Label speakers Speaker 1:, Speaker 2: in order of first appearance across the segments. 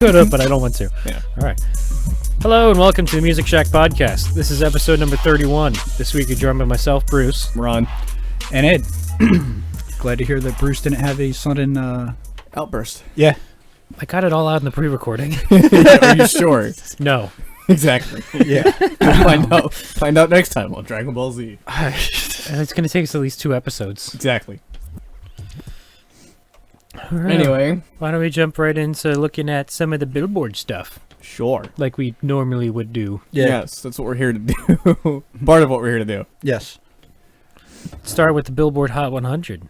Speaker 1: Could have, but I don't want to.
Speaker 2: Yeah.
Speaker 1: All right. Hello and welcome to the Music Shack podcast. This is episode number 31. This week you're joined by myself, Bruce.
Speaker 2: Ron.
Speaker 3: And Ed. Glad to hear that Bruce didn't have a sudden
Speaker 2: Outburst.
Speaker 3: Yeah.
Speaker 1: I got it all out in the pre-recording.
Speaker 2: Are you sure?
Speaker 1: No.
Speaker 2: Exactly.
Speaker 3: Yeah.
Speaker 2: Find out next time on Dragon Ball Z.
Speaker 1: It's going to take us at least 2 episodes.
Speaker 2: Exactly.
Speaker 1: All right.
Speaker 2: Anyway.
Speaker 1: Why don't we jump right into looking at some of the Billboard stuff,
Speaker 2: Sure.
Speaker 1: like we normally would do.
Speaker 3: Yeah.
Speaker 2: Yes, that's what we're here to do. Part of what we're here to do.
Speaker 3: Yes.
Speaker 1: Start with the Billboard Hot 100.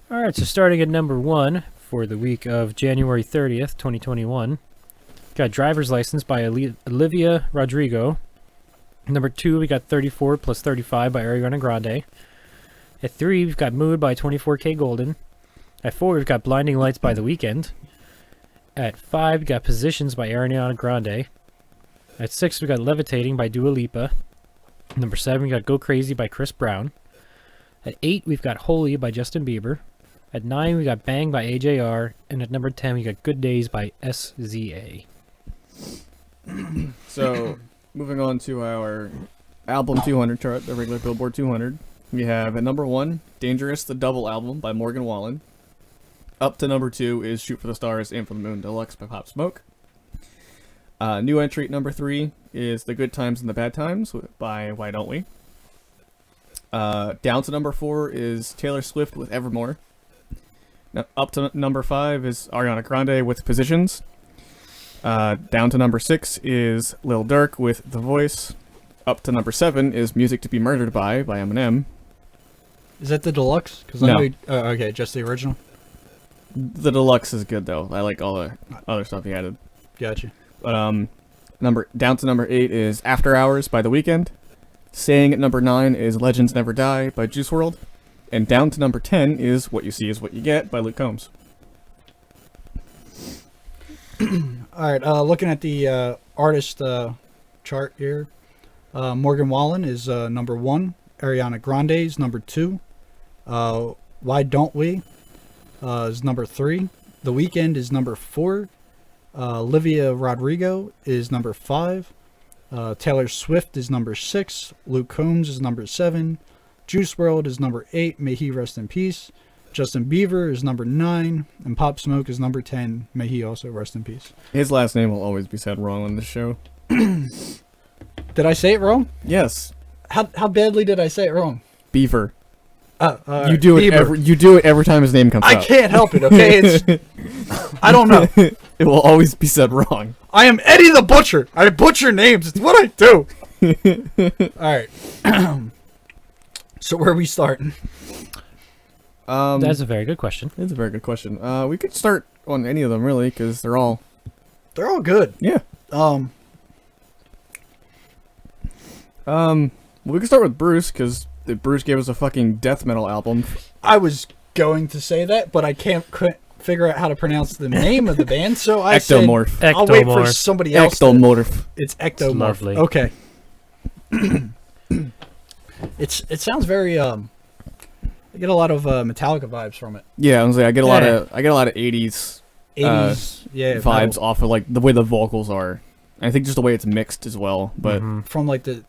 Speaker 1: All right, so starting at number 1 for the week of January 30th, 2021, got Driver's License by Olivia Rodrigo. Number 2, we got 34 plus 35 by Ariana Grande. At 3, we've got Mood by 24K Golden. At 4, we've got Blinding Lights by The Weeknd. At 5, we got Positions by Ariana Grande. At 6, we got Levitating by Dua Lipa. Number 7, we got Go Crazy by Chris Brown. At 8, we've got Holy by Justin Bieber. At 9, we got Bang by AJR. And at number 10, we got Good Days by SZA.
Speaker 2: So, moving on to our album 200 chart, the regular Billboard 200. We have at number 1, Dangerous, the double album by Morgan Wallen. Up to number 2 is Shoot for the Stars, Aim for the Moon Deluxe by Pop Smoke. New entry at number 3 is The Good Times and the Bad Times by Why Don't We. Down to number 4 is Taylor Swift with Evermore. Now, up to number 5 is Ariana Grande with Positions. Down to number 6 is Lil Durk with The Voice. Up to number 7 is Music to Be Murdered by Eminem.
Speaker 3: Is that the deluxe? Cause
Speaker 2: No.
Speaker 3: Okay, just the original.
Speaker 2: The deluxe is good though. I like all the other stuff he added.
Speaker 3: Gotcha.
Speaker 2: But down to number 8 is After Hours by The Weeknd. Staying at number 9 is Legends Never Die by Juice WRLD. And down to number 10 is What You See Is What You Get by Luke Combs.
Speaker 3: Alright, looking at the artist chart here. Morgan Wallen is number 1. Ariana Grande is number 2. Why Don't We is number 3. The Weeknd is number 4. Olivia Rodrigo is number 5. Taylor Swift is number 6. Luke Combs is number 7. Juice WRLD is number 8. May he rest in peace. Justin Bieber is number 9. And Pop Smoke is number 10. May he also rest in peace.
Speaker 2: His last name will always be said wrong on this show.
Speaker 3: Did I say it wrong?
Speaker 2: Yes.
Speaker 3: How badly did I say it wrong?
Speaker 2: Beaver.
Speaker 3: You
Speaker 2: You do it every time his name comes
Speaker 3: I
Speaker 2: up.
Speaker 3: can't help it, okay? It's I don't know.
Speaker 2: It will always be said wrong.
Speaker 3: I am Eddie the Butcher. I butcher names. It's what I do. Alright. So where are we starting?
Speaker 1: That's a very good question.
Speaker 2: It's a very good question. We could start on any of them really, because they're all
Speaker 3: good.
Speaker 2: yeah. We can start with Bruce because Bruce gave us a fucking death metal album.
Speaker 3: I was going to say that, but I couldn't figure out how to pronounce the name of the band, so I
Speaker 2: Ektomorf.
Speaker 3: said I'll wait for
Speaker 1: Ektomorf.
Speaker 3: somebody else.
Speaker 2: Ektomorf.
Speaker 3: It's Ektomorf.
Speaker 1: Lovely.
Speaker 3: Okay. It sounds very I get a lot of Metallica vibes from it.
Speaker 2: Yeah, I was like, I get a lot of 80s
Speaker 3: 80s,
Speaker 2: vibes
Speaker 3: metal.
Speaker 2: off of like the way the vocals are. And I think just the way it's mixed as well. But
Speaker 3: From like the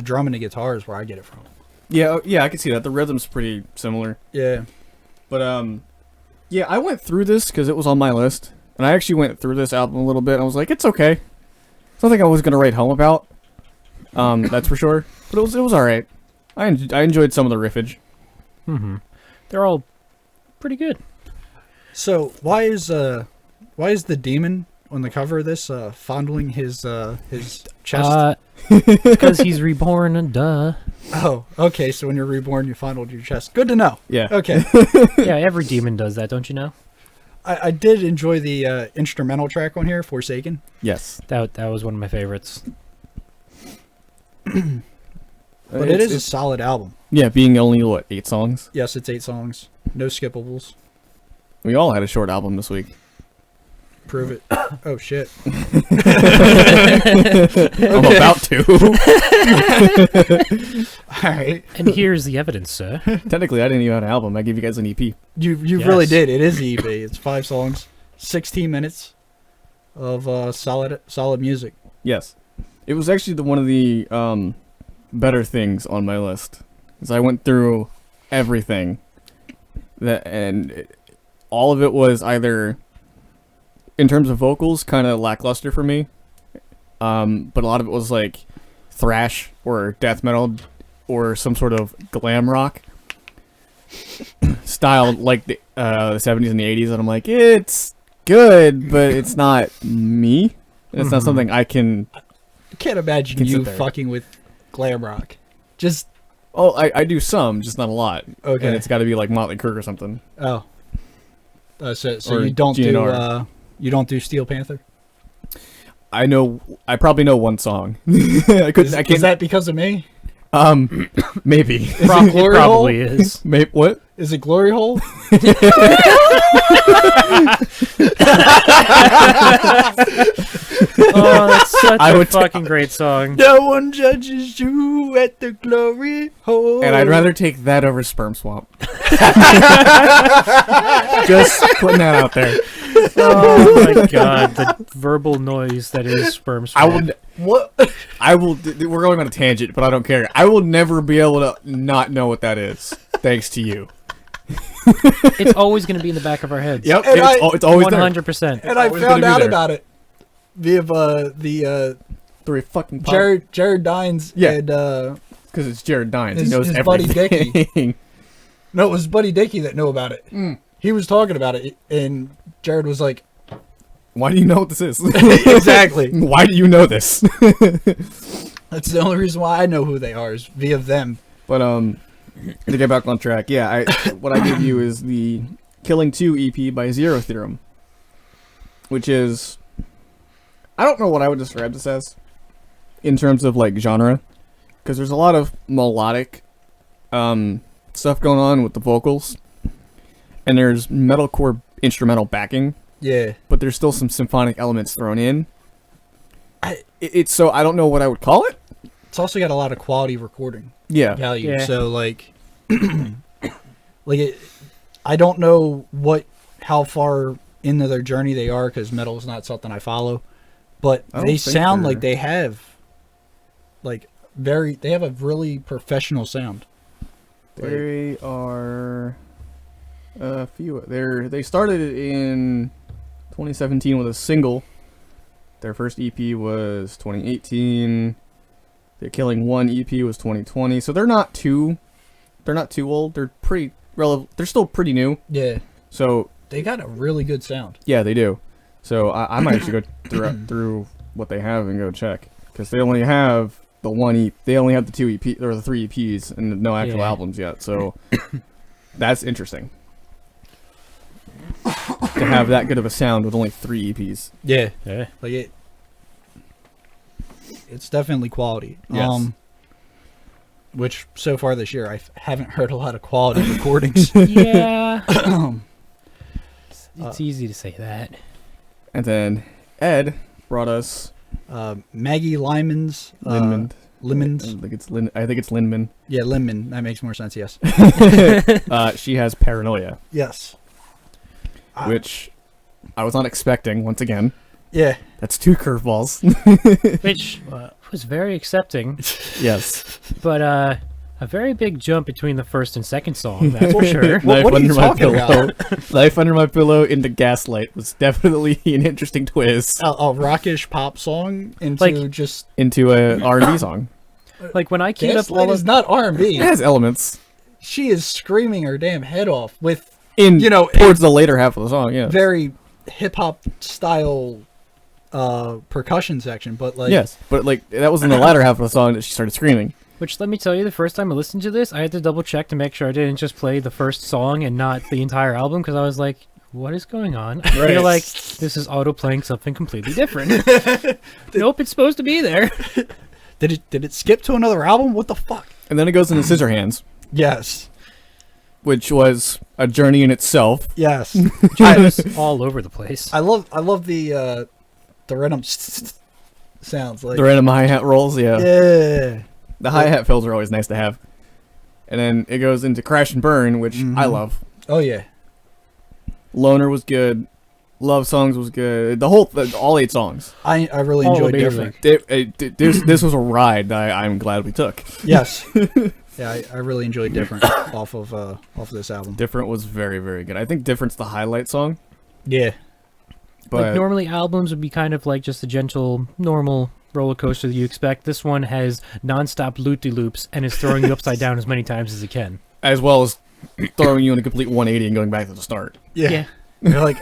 Speaker 3: drum and the guitar is where I get it from.
Speaker 2: yeah, I can see that. The rhythm's pretty similar.
Speaker 3: Yeah.
Speaker 2: But yeah, I went through this because it was on my list, and I actually went through this album a little bit. And I was like, it's okay. It's nothing I was gonna write home about. That's for sure. But it was all right. I enjoyed some of the riffage.
Speaker 1: They're all pretty good.
Speaker 3: So why is the demon on the cover of this fondling his chest?
Speaker 1: Because he's reborn, duh.
Speaker 3: Oh, okay. So when you're reborn, you fondled your chest. Good to know.
Speaker 2: Yeah.
Speaker 3: Okay.
Speaker 1: Yeah, every demon does that, don't you know?
Speaker 3: I did enjoy the instrumental track on here, Forsaken.
Speaker 2: Yes.
Speaker 1: That was one of my favorites.
Speaker 3: But it is a solid album.
Speaker 2: Yeah, being only, what, 8 songs?
Speaker 3: Yes, it's 8 songs. No skippables.
Speaker 2: We all had a short album this week.
Speaker 3: Prove it. Oh, shit.
Speaker 2: I'm about to.
Speaker 3: All right.
Speaker 1: And here's the evidence, sir.
Speaker 2: Technically, I didn't even have an album. I gave you guys an EP.
Speaker 3: You
Speaker 1: Yes.
Speaker 3: really did. It is EP. It's 5 songs, 16 minutes. of solid music.
Speaker 2: Yes. It was actually one of the better things on my list. Because I went through everything. All of it was either, in terms of vocals, kind of lackluster for me. But a lot of it was like thrash or death metal or some sort of glam rock style, like the 70s and the 80s. And I'm like, it's good, but it's not me. It's not something I can...
Speaker 3: I can't imagine you fucking with glam rock. Just...
Speaker 2: Oh, I do some, just not a lot.
Speaker 3: Okay.
Speaker 2: And it's got to be like Motley Crue or something.
Speaker 3: Oh. So
Speaker 2: Or
Speaker 3: you don't
Speaker 2: GNR.
Speaker 3: do Steel Panther?
Speaker 2: I probably know one song.
Speaker 3: Is that because of me?
Speaker 2: Maybe.
Speaker 1: It
Speaker 3: Glory Hole?
Speaker 1: probably is.
Speaker 2: What?
Speaker 3: Is it Glory Hole?
Speaker 1: Oh, that's such a fucking great song.
Speaker 3: No one judges you at the Glory Hole.
Speaker 2: And I'd rather take that over Sperm Swamp. Just putting that out there.
Speaker 1: Oh my god, the verbal noise that is Sperm Swamp.
Speaker 3: What?
Speaker 2: We're going on a tangent, but I don't care. I will never be able to not know what that is, thanks to you.
Speaker 1: It's always going to be in the back of our heads.
Speaker 2: Yep,
Speaker 3: And
Speaker 2: it's always
Speaker 1: 100%.
Speaker 3: And I
Speaker 2: always
Speaker 3: found
Speaker 2: gonna be
Speaker 3: out
Speaker 2: there.
Speaker 3: about it via the
Speaker 2: there. Fucking
Speaker 3: Jared Dines and
Speaker 2: because it's Jared Dines. He
Speaker 3: his
Speaker 2: knows
Speaker 3: buddy
Speaker 2: everything.
Speaker 3: no, it was Buddy Dickey that knew about it. He was talking about it, and Jared was like,
Speaker 2: Why do you know what this is?
Speaker 3: "Exactly.
Speaker 2: Why do you know this?
Speaker 3: That's the only reason why I know who they are is via them."
Speaker 2: But to get back on track, yeah, what I give you is the Killing 2 EP by Zero Theorem, which is, I don't know what I would describe this as in terms of like genre, because there's a lot of melodic stuff going on with the vocals, and there's metalcore instrumental backing.
Speaker 3: Yeah.
Speaker 2: But there's still some symphonic elements thrown in. It's so I don't know what I would call it.
Speaker 3: It's also got a lot of quality recording value.
Speaker 1: Yeah.
Speaker 3: So like, I don't know how far into their journey they are because metal is not something I follow, but they sound like they have, they have a really professional sound.
Speaker 2: They are a few. They started in 2017 with a single. Their first EP was 2018. The Killing 1 EP was 2020. So they're not too old. They're pretty relevant. They're still pretty new.
Speaker 3: Yeah.
Speaker 2: So
Speaker 3: They got a really good sound.
Speaker 2: yeah, they do. So I might actually go through what they have and go check, because they only have the one EP. They only have the 2 EP or the 3 EPs and no actual albums yet. So that's interesting. To have that good of a sound with only 3 EPs.
Speaker 3: Yeah.
Speaker 1: Yeah.
Speaker 3: It's definitely quality.
Speaker 2: Yes.
Speaker 3: Which so far this year I haven't heard a lot of quality recordings.
Speaker 1: Yeah. It's easy to say that.
Speaker 2: And then Ed brought us
Speaker 3: Maggie Lindemann.
Speaker 2: Lindemann.
Speaker 3: Lemons.
Speaker 2: I think it's Lindemann.
Speaker 3: Yeah, Lindemann. That makes more sense. Yes.
Speaker 2: She has Paranoia,
Speaker 3: Yes.
Speaker 2: which I was not expecting. Once again,
Speaker 3: Yeah.
Speaker 2: that's 2 curveballs.
Speaker 1: Which was very accepting,
Speaker 2: Yes.
Speaker 1: but a very big jump between the first and second song, that's for sure.
Speaker 3: What are you talking about?
Speaker 2: Life Under My Pillow into Gaslight was definitely an interesting twist
Speaker 3: A rockish pop song into
Speaker 2: into a R&B song.
Speaker 1: Like when I queued up
Speaker 3: Gaslight
Speaker 1: all
Speaker 3: is
Speaker 1: of
Speaker 3: not R&B.
Speaker 2: It has elements
Speaker 3: She is screaming her damn head off with
Speaker 2: in
Speaker 3: towards
Speaker 2: towards the later half of the song. Yeah.
Speaker 3: very hip hop style percussion section, but
Speaker 2: Yes, but that was in the latter half of the song that she started screaming.
Speaker 1: which, let me tell you, the first time I listened to this, I had to double check to make sure I didn't just play the first song and not the entire album, because I was like, what is going on? I feel like this is auto playing something completely different. Nope, it's supposed to be there.
Speaker 3: Did it skip to another album? What the fuck?
Speaker 2: And then it goes into Scissorhands,
Speaker 3: Yes.
Speaker 2: which was a journey in itself.
Speaker 3: Yes.
Speaker 1: Just all over the place.
Speaker 3: I love the random sounds
Speaker 2: The random hi-hat rolls, yeah.
Speaker 3: Yeah.
Speaker 2: The hi-hat fills are always nice to have. And then it goes into Crash and Burn, which I love.
Speaker 3: Oh yeah.
Speaker 2: Loner was good. Love Songs was good. All 8 songs.
Speaker 3: I really
Speaker 1: All
Speaker 3: enjoyed
Speaker 1: amazing.
Speaker 3: Different.
Speaker 2: This was a ride that I'm glad we took.
Speaker 3: Yes. Yeah, I really enjoyed Different off of this album.
Speaker 2: Different was very, very good. I think Different's the highlight song.
Speaker 3: Yeah.
Speaker 2: But
Speaker 1: Like normally albums would be kind of like just a gentle, normal roller coaster that you expect. This one has non-stop loop-de-loops and is throwing you upside down as many times as it can.
Speaker 2: as well as throwing you in a complete 180 and going back to the start.
Speaker 3: Yeah. You're like,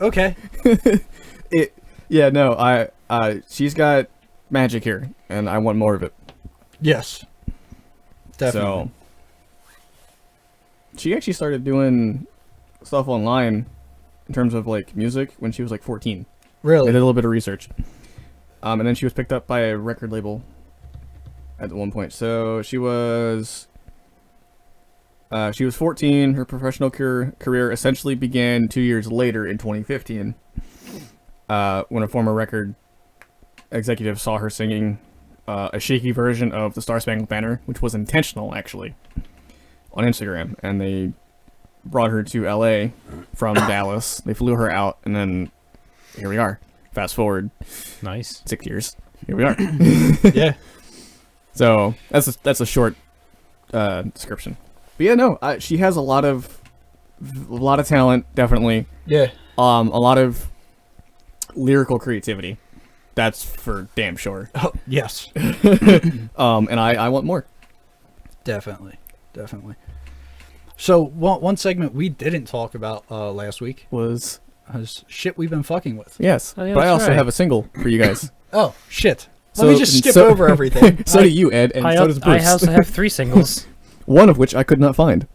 Speaker 3: okay.
Speaker 2: She's got magic here, and I want more of it.
Speaker 3: Yes. Definitely.
Speaker 2: So, she actually started doing stuff online in terms of like music when she was like 14. I
Speaker 3: Really?
Speaker 2: did a little bit of research. And then she was picked up by a record label at one point. So she was 14. Her professional career essentially began 2 years later in 2015, when a former record executive saw her singing a shaky version of the Star Spangled Banner, which was intentional actually, on Instagram, and they brought her to LA from Dallas. They flew her out, and then here we are. Fast forward
Speaker 1: Nice.
Speaker 2: 6 years. Here we are.
Speaker 3: Yeah.
Speaker 2: So that's a short description. But yeah, no, she has a lot of talent, definitely.
Speaker 3: Yeah.
Speaker 2: A lot of lyrical creativity. That's for damn sure.
Speaker 3: Oh, yes.
Speaker 2: And I want more.
Speaker 3: Definitely. So one segment we didn't talk about last week
Speaker 2: Was
Speaker 3: shit we've been fucking with.
Speaker 2: yes,
Speaker 1: Oh, yeah,
Speaker 2: but I
Speaker 1: that's
Speaker 2: also
Speaker 1: right.
Speaker 2: have a single for you guys.
Speaker 3: Oh, shit.
Speaker 2: So-
Speaker 3: Let me just skip
Speaker 2: so-
Speaker 3: over everything.
Speaker 2: So do you, Ed, and so does
Speaker 1: I
Speaker 2: Bruce.
Speaker 1: also have 3 singles.
Speaker 2: One of which I could not find.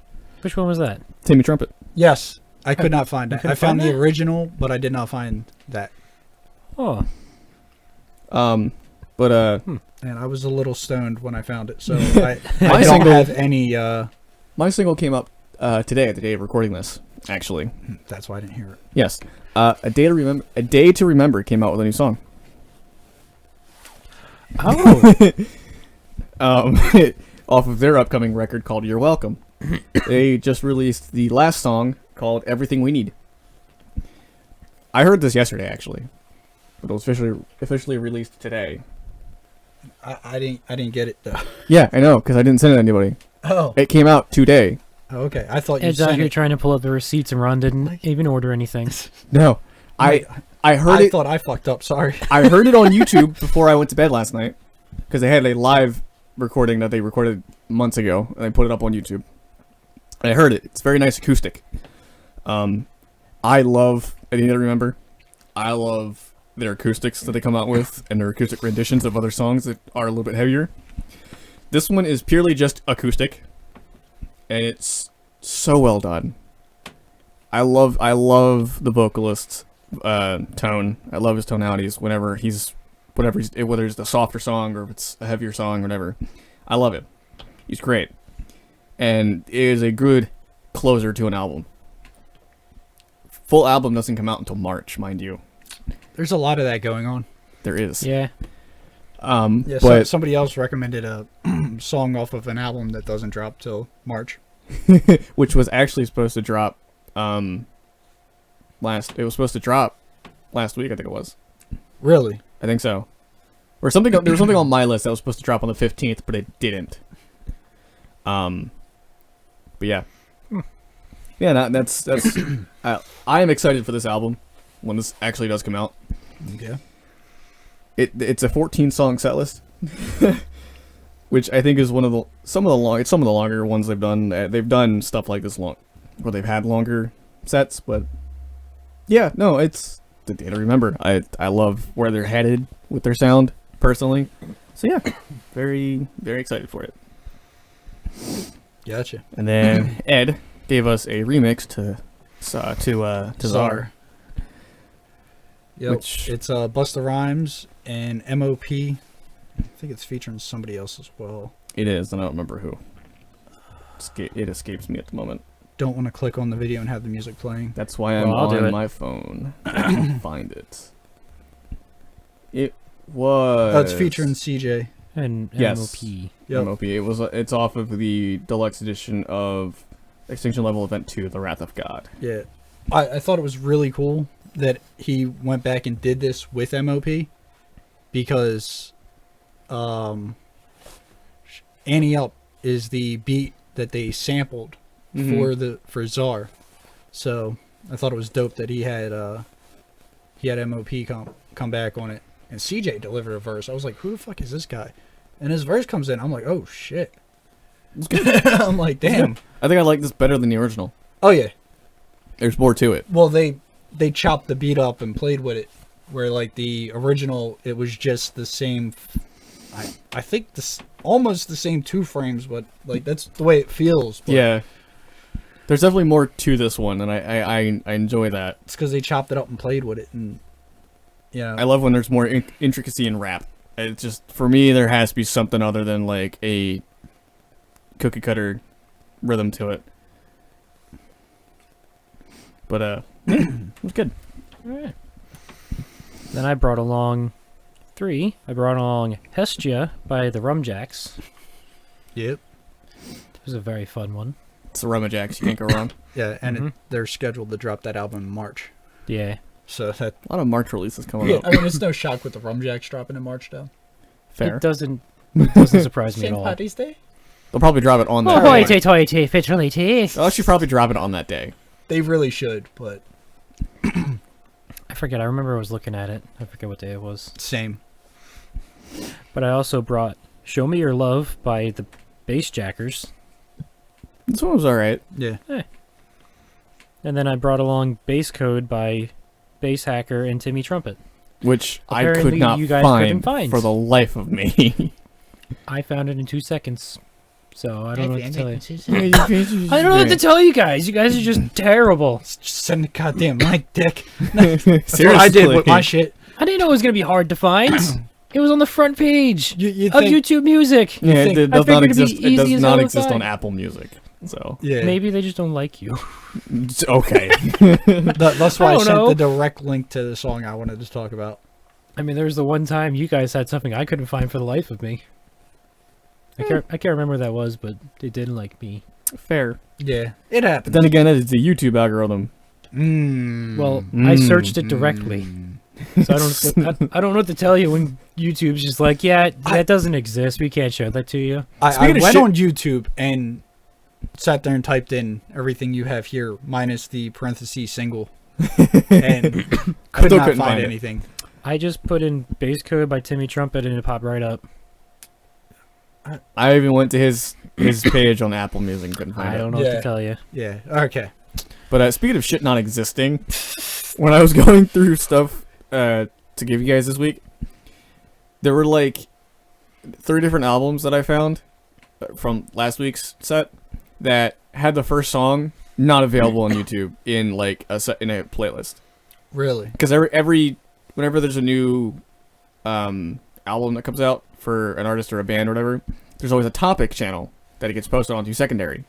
Speaker 1: Which one was that?
Speaker 2: Timmy Trumpet.
Speaker 3: Yes. I could not find that.
Speaker 1: couldn't
Speaker 3: I found
Speaker 1: find
Speaker 3: the
Speaker 1: that?
Speaker 3: original, but I did not find that.
Speaker 1: Oh,
Speaker 2: But
Speaker 3: And I was a little stoned when I found it, so I
Speaker 2: My
Speaker 3: don't
Speaker 2: single-
Speaker 3: have any.
Speaker 2: my single came up today, the day of recording this. Actually,
Speaker 3: That's why I didn't hear it.
Speaker 2: yes. A Day to Remember came out with a new song.
Speaker 1: oh,
Speaker 2: Off of their upcoming record called You're Welcome. They just released the last song called Everything We Need. I heard this yesterday, actually, but it was officially released today.
Speaker 3: I didn't get it though.
Speaker 2: Yeah, I know, because I didn't send it to anybody.
Speaker 3: Oh.
Speaker 2: It came out today.
Speaker 3: Okay. I thought you
Speaker 1: Ed's out
Speaker 3: sent
Speaker 1: here
Speaker 3: it.
Speaker 1: trying to pull up the receipts, and Ron didn't even order anything.
Speaker 2: No, I heard
Speaker 3: I
Speaker 2: it.
Speaker 3: thought I fucked up. Sorry.
Speaker 2: I heard it on YouTube before I went to bed last night, because they had a live recording that they recorded months ago, and they put it up on YouTube. And I heard it. It's very nice acoustic. I love I Need to Remember. I love their acoustics that they come out with, and their acoustic renditions of other songs that are a little bit heavier. This one is purely just acoustic, and it's so well done. I love the vocalist's tone. I love his tonalities whether it's the softer song or if it's a heavier song or whatever. I love it. He's great. And it is a good closer to an album. Full album doesn't come out until March, mind you.
Speaker 3: There's a lot of that going on.
Speaker 2: There is.
Speaker 1: Yeah.
Speaker 3: Yeah.
Speaker 2: But
Speaker 3: Somebody else recommended a song off of an album that doesn't drop till March.
Speaker 2: which was actually supposed to drop it was supposed to drop last week, I think it was.
Speaker 3: Really?
Speaker 2: I think so. Or something there was something on my list that was supposed to drop on the 15th, but it didn't. But yeah. Yeah, that's I am excited for this album when this actually does come out.
Speaker 3: Yeah.
Speaker 2: It's a 14-song set list, which I think is some of the longer ones they've done. They've done stuff like this where they've had longer sets, but yeah, no, it's the Day to Remember. I love where they're headed with their sound personally. So yeah, very very excited for it.
Speaker 3: Gotcha.
Speaker 2: And then Ed gave us a remix to Czar.
Speaker 3: Yep.
Speaker 2: Which-
Speaker 3: It's Busta Rhymes and MOP. I think it's featuring somebody else as well.
Speaker 2: It is, and I don't remember who. It escapes me at the moment.
Speaker 3: Don't want to click on the video and have the music playing.
Speaker 2: That's why I'm
Speaker 1: I'll do
Speaker 2: on
Speaker 1: it.
Speaker 2: my phone. I can find it. It was.
Speaker 3: Oh, it's featuring CJ.
Speaker 1: And
Speaker 2: Yes.
Speaker 1: MOP.
Speaker 3: Yep.
Speaker 2: MOP. It's off of the deluxe edition of Extinction Level Event 2, The Wrath of God.
Speaker 3: Yeah. I thought it was really cool that he went back and did this with MOP because Annie Up is the beat that they sampled for Czar. So I thought it was dope that he had MOP come back on it, and CJ delivered a verse. I was like, who the fuck is this guy? And his verse comes in. I'm like, oh shit.
Speaker 2: It's good.
Speaker 3: I'm like, damn.
Speaker 2: I think I like this better than the original.
Speaker 3: Oh yeah.
Speaker 2: There's more to it.
Speaker 3: Well, they chopped the beat up and played with it, where like the original, it was just the same. I think this almost the same 2 frames, but like that's the way it feels. But
Speaker 2: Yeah. There's definitely more to this one, and I enjoy that.
Speaker 3: it's because they chopped it up and played with it, and
Speaker 2: I love when there's more intricacy in rap. It's just, for me, there has to be something other than like a cookie cutter rhythm to it. But it was good.
Speaker 1: All right. Then I brought along 3. I brought along Hestia by the Rum Jacks.
Speaker 3: Yep.
Speaker 1: It was a very fun one.
Speaker 2: It's the Rum Jacks. You can't go wrong.
Speaker 3: Yeah, and they're scheduled to drop that album in March.
Speaker 1: Yeah.
Speaker 3: So that
Speaker 2: A lot of March releases coming
Speaker 3: yeah,
Speaker 2: up.
Speaker 3: I mean it's no shock with the Rum Jacks dropping in March though.
Speaker 2: Fair.
Speaker 1: It doesn't surprise me at all.
Speaker 3: Day.
Speaker 2: They'll probably drop it on that
Speaker 1: Oh,
Speaker 2: day.
Speaker 1: hoity-toity, fitchily-tee.
Speaker 2: They'll actually probably drop it on that day.
Speaker 3: They really should, but
Speaker 1: I forget. I remember I was looking at it. I forget what day it was.
Speaker 3: same.
Speaker 1: But I also brought Show Me Your Love by the Bass Jackers.
Speaker 2: This one was alright.
Speaker 3: Yeah.
Speaker 1: And then I brought along Bass Code by Bass Hacker and Timmy Trumpet.
Speaker 2: Which I
Speaker 1: Apparently
Speaker 2: could not
Speaker 1: you guys couldn't find.
Speaker 2: for the life of me.
Speaker 1: I found it in 2 seconds. So I don't know what to tell you.
Speaker 2: I
Speaker 1: I don't know what to tell you guys. You guys are just terrible.
Speaker 3: Just send the goddamn mic, dick.
Speaker 2: Seriously.
Speaker 3: That's what I did with my shit.
Speaker 1: I didn't know it was going to be hard to find. It was on the front page
Speaker 3: You
Speaker 1: of
Speaker 3: think,
Speaker 1: YouTube Music.
Speaker 2: Yeah,
Speaker 3: think-
Speaker 2: it
Speaker 1: I
Speaker 2: does not
Speaker 1: figured it'd be
Speaker 2: exist. It
Speaker 1: easy
Speaker 2: does
Speaker 1: as
Speaker 2: not
Speaker 1: hell to
Speaker 2: exist on
Speaker 1: find.
Speaker 2: Apple Music. So
Speaker 3: yeah.
Speaker 1: Maybe they just don't like you.
Speaker 2: it's okay.
Speaker 3: That's why
Speaker 1: I
Speaker 3: I
Speaker 1: don't
Speaker 3: sent
Speaker 1: know.
Speaker 3: the direct link to the song I wanted to talk about.
Speaker 1: I mean, there was the one time you guys had something I couldn't find for the life of me. I can't remember what that was, but they didn't like me.
Speaker 2: Fair.
Speaker 3: Yeah, it
Speaker 2: But
Speaker 3: happened.
Speaker 2: then again, it's a YouTube algorithm.
Speaker 1: Well, I searched it directly, so I don't know what to tell you when YouTube's just like, yeah, that doesn't exist. We can't show that to you.
Speaker 3: I
Speaker 2: Speaking of
Speaker 3: went
Speaker 2: shit-
Speaker 3: on YouTube and sat there and typed in everything you have here minus the parentheses single, and could
Speaker 2: still
Speaker 3: not
Speaker 2: couldn't
Speaker 3: find
Speaker 2: find it.
Speaker 3: anything.
Speaker 1: I just put in Bass Code by Timmy Trumpet and it popped right up.
Speaker 2: I even went to his page on Apple Music and couldn't find
Speaker 1: I
Speaker 2: it.
Speaker 1: don't know what
Speaker 3: Yeah.
Speaker 1: to tell you.
Speaker 3: Yeah. Okay.
Speaker 2: But speaking of shit not existing, when I was going through stuff to give you guys this week, there were like 3 different albums that I found from last week's set that had the first song not available on YouTube in like in a playlist.
Speaker 3: Really?
Speaker 2: Because whenever there's a new album that comes out for an artist or a band or whatever, there's always a topic channel that it gets posted onto secondary.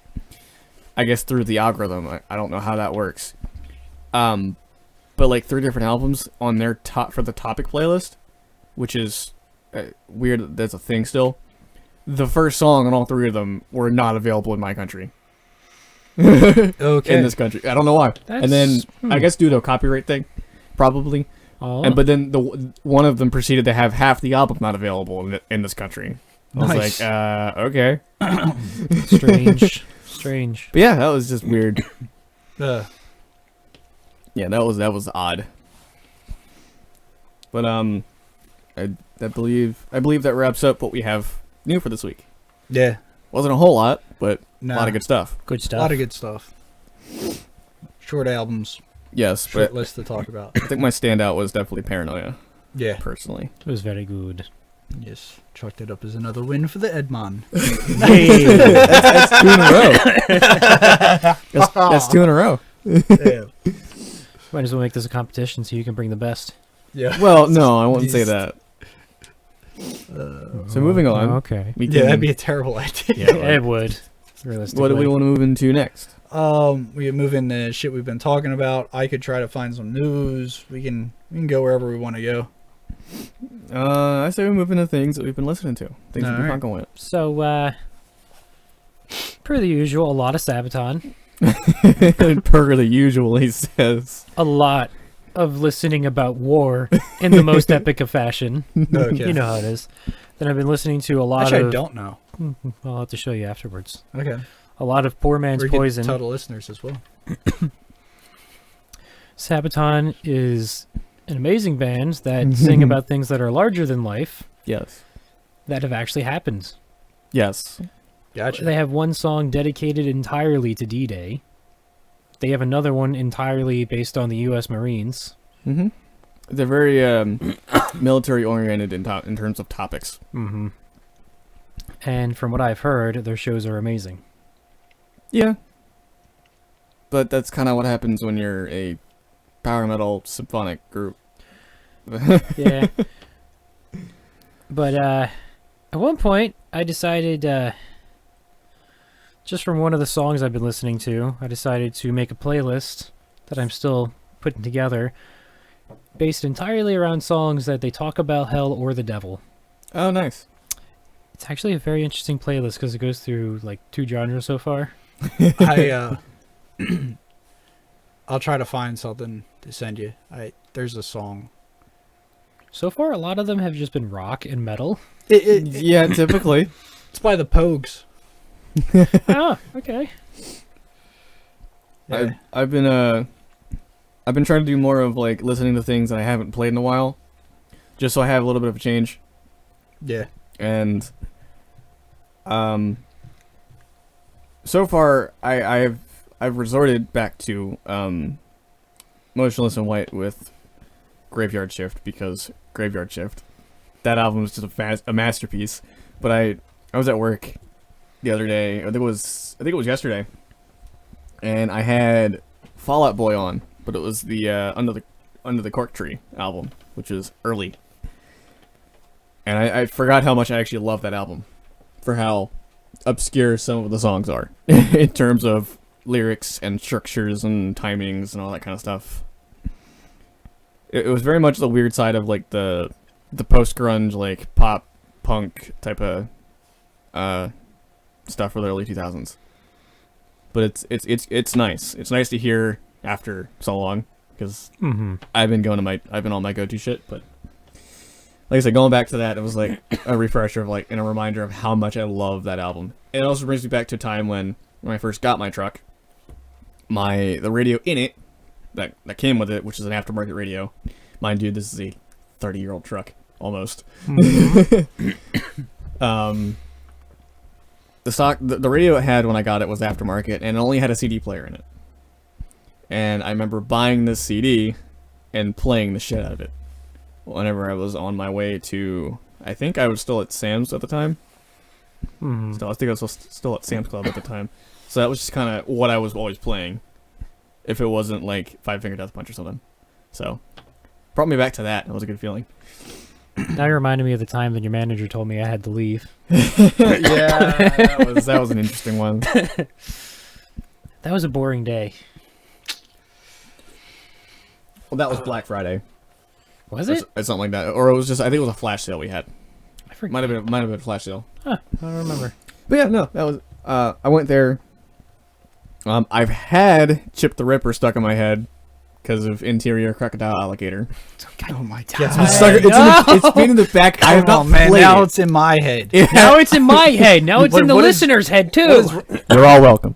Speaker 2: I guess through the algorithm. I don't know how that works. But like 3 different albums on their for the topic playlist, which is weird that that's a thing still. The first song on all 3 of them were not available in my country.
Speaker 3: Okay.
Speaker 2: In this country. I don't know why. And then I guess due to a copyright thing, probably.
Speaker 1: Oh,
Speaker 2: But then one of them proceeded to have half the album not available in this country. I was
Speaker 3: Nice.
Speaker 2: like, okay.
Speaker 1: strange.
Speaker 2: But yeah, that was just weird.
Speaker 3: Uh,
Speaker 2: Yeah, that was odd. But I believe that wraps up what we have new for this week.
Speaker 3: yeah.
Speaker 2: Wasn't a whole lot, but
Speaker 3: Nah.
Speaker 2: a lot of good stuff.
Speaker 1: Good
Speaker 3: A
Speaker 1: stuff.
Speaker 3: lot of good stuff. Short albums.
Speaker 2: Yes,
Speaker 3: Short
Speaker 2: but
Speaker 3: list to talk about.
Speaker 2: I think my standout was definitely Paranoia,
Speaker 3: Yeah.
Speaker 2: personally.
Speaker 1: It was very good.
Speaker 3: Yes. Chalked it up as another win for the Edmond.
Speaker 2: That's 2 in a row. That's 2 in a row.
Speaker 3: Yeah.
Speaker 1: Might as well make this a competition so you can bring the best.
Speaker 3: Yeah.
Speaker 2: Well, no, I wouldn't say that. So moving on.
Speaker 1: Okay.
Speaker 2: We
Speaker 3: Yeah,
Speaker 2: can-
Speaker 3: that'd be a terrible idea.
Speaker 2: Yeah,
Speaker 1: It would. Realistically.
Speaker 2: what do we want to move into next?
Speaker 3: We move into shit we've been talking about. I could try to find some news. We can go wherever we want to go.
Speaker 2: I say we move into things that we've been listening to. Things we've been
Speaker 3: Alright.
Speaker 2: fucking with.
Speaker 1: So, per the usual, a lot of Sabaton.
Speaker 2: Per the usual, he says.
Speaker 1: A lot of listening about war in the most epic of fashion.
Speaker 3: Okay.
Speaker 1: You know how it is. Then I've been listening to a lot
Speaker 3: Actually,
Speaker 1: of...
Speaker 3: I don't know.
Speaker 1: I'll have to show you afterwards.
Speaker 3: Okay.
Speaker 1: A lot of Poor Man's
Speaker 3: We can
Speaker 1: Poison.
Speaker 3: tell the listeners as well.
Speaker 1: Sabaton is an amazing band that sing about things that are larger than life
Speaker 2: Yes.
Speaker 1: that have actually happened.
Speaker 2: Yes.
Speaker 3: Gotcha.
Speaker 1: They have one song dedicated entirely to D-Day. They have another one entirely based on the U.S. Marines.
Speaker 2: Mm-hmm. They're very military-oriented in terms of topics.
Speaker 1: Mm-hmm. And from what I've heard, their shows are amazing.
Speaker 2: Yeah. But that's kind of what happens when you're a power metal symphonic group.
Speaker 1: Yeah. But at one point, I decided, just from one of the songs I've been listening to, I decided to make a playlist that I'm still putting together, based entirely around songs that they talk about hell or the devil.
Speaker 2: Oh, nice.
Speaker 1: It's actually a very interesting playlist because it goes through like 2 genres so far.
Speaker 3: I'll try to find something to send you. There's a song.
Speaker 1: So far, a lot of them have just been rock and metal.
Speaker 2: Yeah, typically.
Speaker 3: It's by the Pogues.
Speaker 1: Oh, okay.
Speaker 3: Yeah.
Speaker 2: I've been trying to do more of like listening to things that I haven't played in a while, just so I have a little bit of a change.
Speaker 3: Yeah.
Speaker 2: And so far I've resorted back to Motionless in White with Graveyard Shift, because Graveyard Shift, that album was just a masterpiece. But I was at work the other day, I think it was yesterday, and I had Fall Out Boy on, but it was the Under the Cork Tree album, which is early. And I forgot how much I actually love that album, for how obscure some of the songs are in terms of lyrics and structures and timings and all that kind of stuff. It was very much the weird side of like the post-grunge, like pop punk type of stuff for the early 2000s. But it's nice. It's nice to hear after so long, because I've been on my go-to shit, but like I said, going back to that, it was like a refresher of like, and a reminder of how much I love that album. And it also brings me back to a time when I first got my truck, the radio in it that came with it, which is an aftermarket radio. Mind you, this is a 30-year-old truck almost. The radio it had when I got it was aftermarket, and it only had a CD player in it. And I remember buying this CD and playing the shit out of it whenever I was on my way to, I think I was still at Sam's at the time. I think I was still at Sam's Club at the time. So that was just kind of what I was always playing, if it wasn't like Five Finger Death Punch or something. So brought me back to that. It was a good feeling.
Speaker 1: Now you reminded me of the time that your manager told me I had to leave.
Speaker 2: Yeah, that was an interesting one.
Speaker 1: That was a boring day.
Speaker 2: Well, that was Black Friday.
Speaker 1: Was it?
Speaker 2: Or something like that, or it was just, I think it was a flash sale we had.
Speaker 1: I forget.
Speaker 2: Might have been a flash sale.
Speaker 1: Huh, I don't remember.
Speaker 2: But yeah, no, that was. I went there. I've had Chip the Ripper stuck in my head because of Interior Crocodile Alligator.
Speaker 3: Oh my
Speaker 2: It's
Speaker 3: god.
Speaker 2: been, it's been in the back. I have not
Speaker 3: man,
Speaker 2: played
Speaker 3: now
Speaker 2: it.
Speaker 3: it's in my head.
Speaker 1: Now it's in my head. Now it's in the
Speaker 3: What is-
Speaker 1: listener's head too.
Speaker 2: You're all welcome.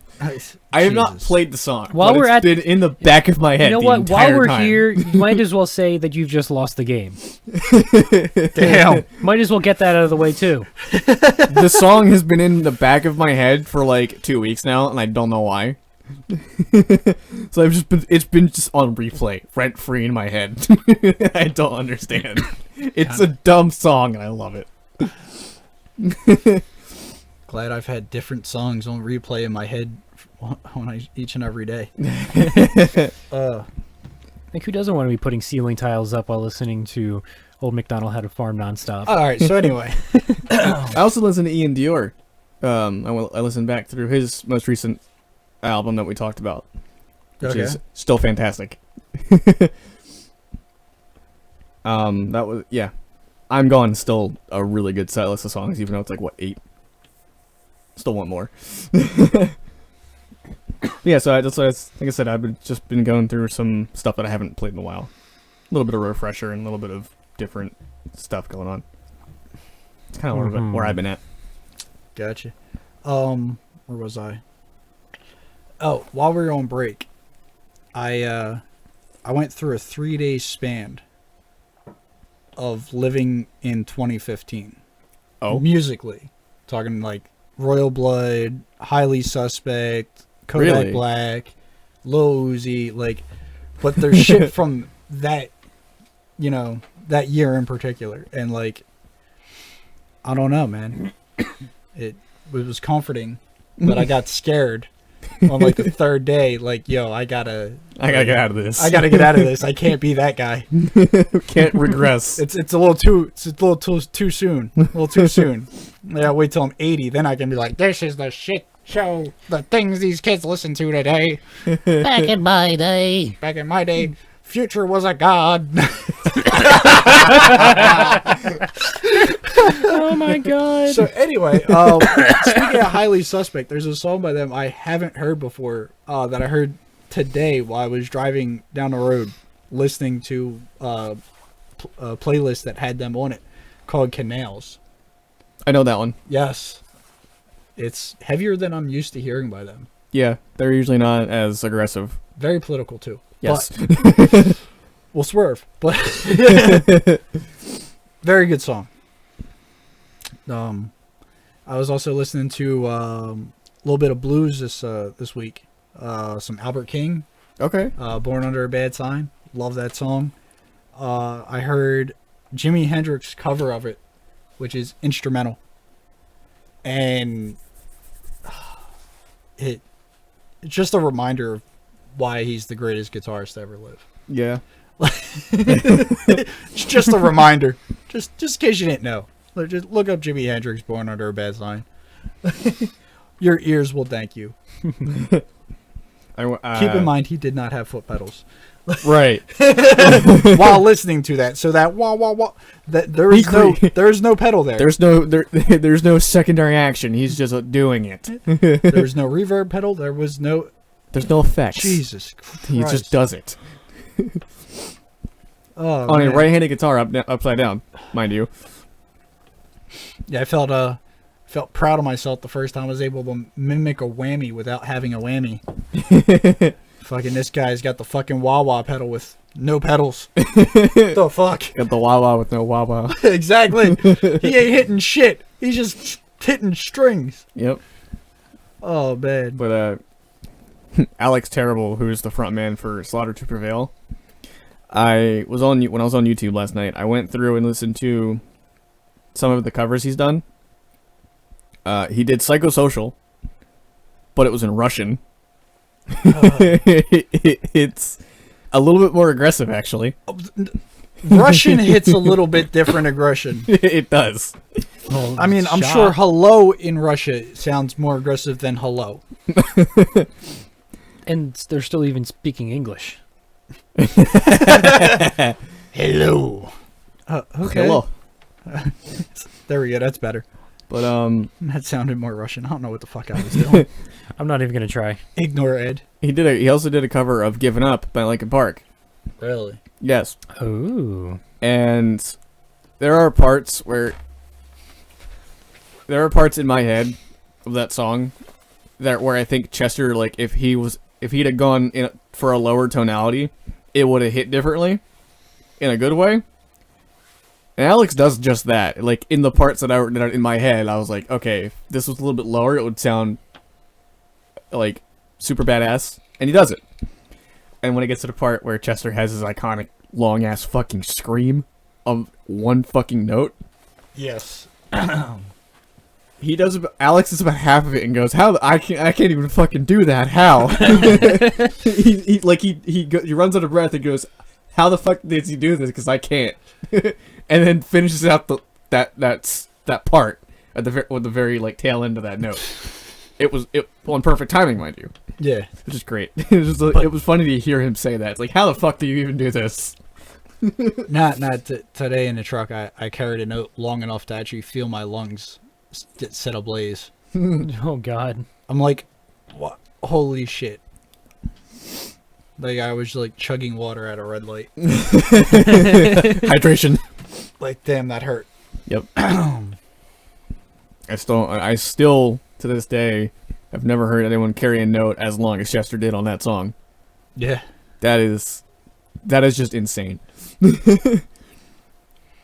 Speaker 2: I have not
Speaker 3: Jesus.
Speaker 2: played the song.
Speaker 1: While
Speaker 2: but
Speaker 1: we're
Speaker 2: it's
Speaker 1: at-
Speaker 2: been in the back of my head.
Speaker 1: You know
Speaker 2: the
Speaker 1: what? While
Speaker 2: entire
Speaker 1: we're
Speaker 2: time.
Speaker 1: here, you might as well say that you've just lost the game.
Speaker 3: Damn.
Speaker 1: Might as well get that out of the way too.
Speaker 2: The song has been in the back of my head for like 2 weeks now, and I don't know why. So it's been just on replay, rent free in my head. I don't understand. It's a dumb song, and I love it.
Speaker 3: Glad I've had different songs on replay in my head each and every day.
Speaker 1: Like, who doesn't want to be putting ceiling tiles up while listening to Old MacDonald Had a Farm nonstop?
Speaker 3: All right. So anyway,
Speaker 2: I also listen to Ian Dior. I listened back through his most recent album that we talked about, which is still fantastic. That was, yeah. I'm Gone, still a really good set list of songs, even though it's like, what, 8? Still want more. Yeah, so that's what like I said, just been going through some stuff that I haven't played in a while. A little bit of refresher and a little bit of different stuff going on. It's kind of where I've been at.
Speaker 3: Gotcha. Where was I? Oh, while we were on break, I went through a 3-day span of living in 2015.
Speaker 2: Oh,
Speaker 3: Musically, talking like Royal Blood, Highly Suspect, Kodak
Speaker 2: Really?
Speaker 3: Black, Lil Uzi, like, but there's shit from that, that year in particular, and like, I don't know, man. It was comforting, but I got scared on like the third day. Like, yo, I gotta
Speaker 2: get out of this.
Speaker 3: I gotta get out of this. I can't be that guy.
Speaker 2: Can't regress.
Speaker 3: It's a little too soon. A little too soon. Yeah, wait till I'm 80, then I can be like, this is the shit show. The things these kids listen to today.
Speaker 1: Back in my day.
Speaker 3: Back in my day, Future was a god.
Speaker 1: Oh my god.
Speaker 3: So anyway, speaking of Highly Suspect, there's a song by them I haven't heard before that I heard today while I was driving down the road listening to a playlist that had them on it called Canals.
Speaker 2: I know that one.
Speaker 3: Yes. It's heavier than I'm used to hearing by them.
Speaker 2: Yeah, they're usually not as aggressive.
Speaker 3: Very political too.
Speaker 2: Yes.
Speaker 3: But, we'll swerve. But very good song. I was also listening to a little bit of blues this week. Some Albert King.
Speaker 2: Okay.
Speaker 3: Born Under a Bad Sign. Love that song. I heard Jimi Hendrix cover of it, which is instrumental. And it's just a reminder of why he's the greatest guitarist to ever live.
Speaker 2: Yeah.
Speaker 3: It's just a reminder. Just in case you didn't know. Just look up Jimi Hendrix, Born Under a Bad Sign. Your ears will thank you. Keep in mind, he did not have foot pedals.
Speaker 2: Right.
Speaker 3: While listening to that, so that wah wah wah, that there is no pedal there.
Speaker 2: There's no secondary action. He's just doing it.
Speaker 3: There was no reverb pedal. There's no
Speaker 2: effects.
Speaker 3: Jesus Christ.
Speaker 2: He just does it.
Speaker 3: Oh,
Speaker 2: on
Speaker 3: man.
Speaker 2: a right-handed guitar, upside down, mind you.
Speaker 3: Yeah, I felt proud of myself the first time I was able to mimic a whammy without having a whammy. Fucking this guy's got the fucking wah-wah pedal with no pedals. The fuck?
Speaker 2: Got the wah-wah with no wah-wah.
Speaker 3: Exactly. He ain't hitting shit. He's just hitting strings.
Speaker 2: Yep.
Speaker 3: Oh, man.
Speaker 2: But, Alex Terrible, who's the front man for Slaughter to Prevail, when I was on YouTube last night, I went through and listened to some of the covers he's done. He did Psychosocial, but it was in Russian. It's a little bit more aggressive, actually.
Speaker 3: Russian hits a little bit different aggression.
Speaker 2: It does.
Speaker 1: Well,
Speaker 3: I mean, I'm sure hello in Russia sounds more aggressive than hello.
Speaker 1: And they're still even speaking English.
Speaker 3: Hello. Okay.
Speaker 2: Hello.
Speaker 3: There we go. That's better.
Speaker 2: But
Speaker 3: That sounded more Russian. I don't know what the fuck I was doing.
Speaker 1: I'm not even gonna try.
Speaker 3: Ignore Ed.
Speaker 2: he also did a cover of "Given Up" by Linkin Park.
Speaker 3: Really?
Speaker 2: Yes.
Speaker 1: Ooh.
Speaker 2: And there are parts in my head of that song where I think Chester, like, if he'd have gone for a lower tonality, it would have hit differently in a good way. And Alex does just that. Like, in the parts that are in my head, I was like, okay, if this was a little bit lower, it would sound like super badass. And he does it. And when it gets to the part where Chester has his iconic long ass fucking scream of one fucking note,
Speaker 3: Yes.
Speaker 2: he does. Alex is about half of it and goes, "How I can't even fucking do that. How?" he runs out of breath and goes, "How the fuck did he do this? Because I can't." And then finishes out that part at the very like tail end of that note. It was on perfect timing, mind you.
Speaker 3: Yeah.
Speaker 2: Which is great. It was funny to hear him say that. It's like, how the fuck do you even do this?
Speaker 3: Today in the truck, I carried a note long enough to actually feel my lungs set ablaze.
Speaker 1: Oh God.
Speaker 3: I'm like, what? Holy shit. Like, I was, like, chugging water at a red light.
Speaker 2: Hydration.
Speaker 3: Like, damn, that hurt.
Speaker 2: Yep. I still, to this day, have never heard anyone carry a note as long as Chester did on that song.
Speaker 3: Yeah.
Speaker 2: That is just insane.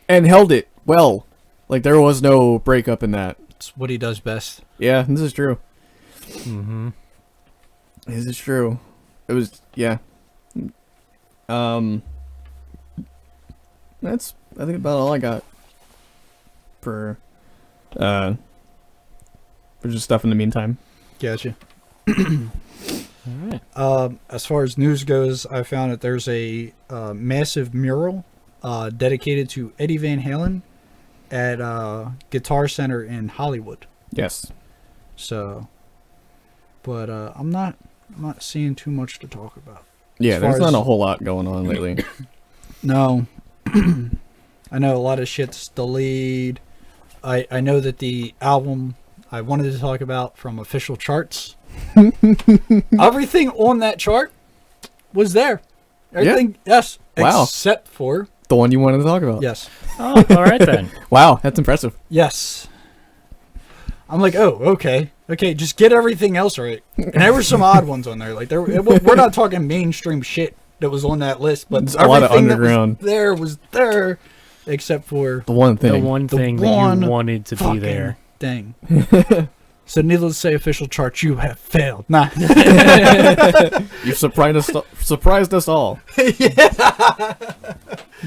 Speaker 2: And held it well. Like, there was no breakup in that.
Speaker 3: It's what he does best.
Speaker 2: Yeah, this is true.
Speaker 1: Mm-hmm.
Speaker 2: This is true. It was, yeah. That's, I think, about all I got for just stuff in the meantime.
Speaker 3: Gotcha.
Speaker 1: All right.
Speaker 3: As far as news goes, I found that there's a massive mural dedicated to Eddie Van Halen at Guitar Center in Hollywood.
Speaker 2: Yes.
Speaker 3: So, but I'm not seeing too much to talk about.
Speaker 2: Yeah,
Speaker 3: As
Speaker 2: there's
Speaker 3: far
Speaker 2: not
Speaker 3: as-
Speaker 2: a whole lot going on lately.
Speaker 3: No. I know a lot of shit's delayed. I know that the album I wanted to talk about from official charts, everything on that chart was there. Everything, yes.
Speaker 2: Wow.
Speaker 3: Except for,
Speaker 2: The one you wanted to talk about.
Speaker 3: yes.
Speaker 1: Oh, all right then.
Speaker 2: Wow, that's impressive.
Speaker 3: Yes. I'm like, oh, okay. Okay, just get everything else right. And there were some odd ones on there. Like, we're not talking mainstream shit that was on that list, but
Speaker 2: It's a lot of
Speaker 3: everything that
Speaker 2: underground.
Speaker 3: was there, except for
Speaker 2: The one thing.
Speaker 1: The one
Speaker 3: The
Speaker 1: thing that
Speaker 3: one
Speaker 1: you wanted to be
Speaker 3: fucking
Speaker 1: there.
Speaker 3: thing. So, needless to say, official chart, you have failed. Nah.
Speaker 2: You've surprised us all.
Speaker 1: Oh,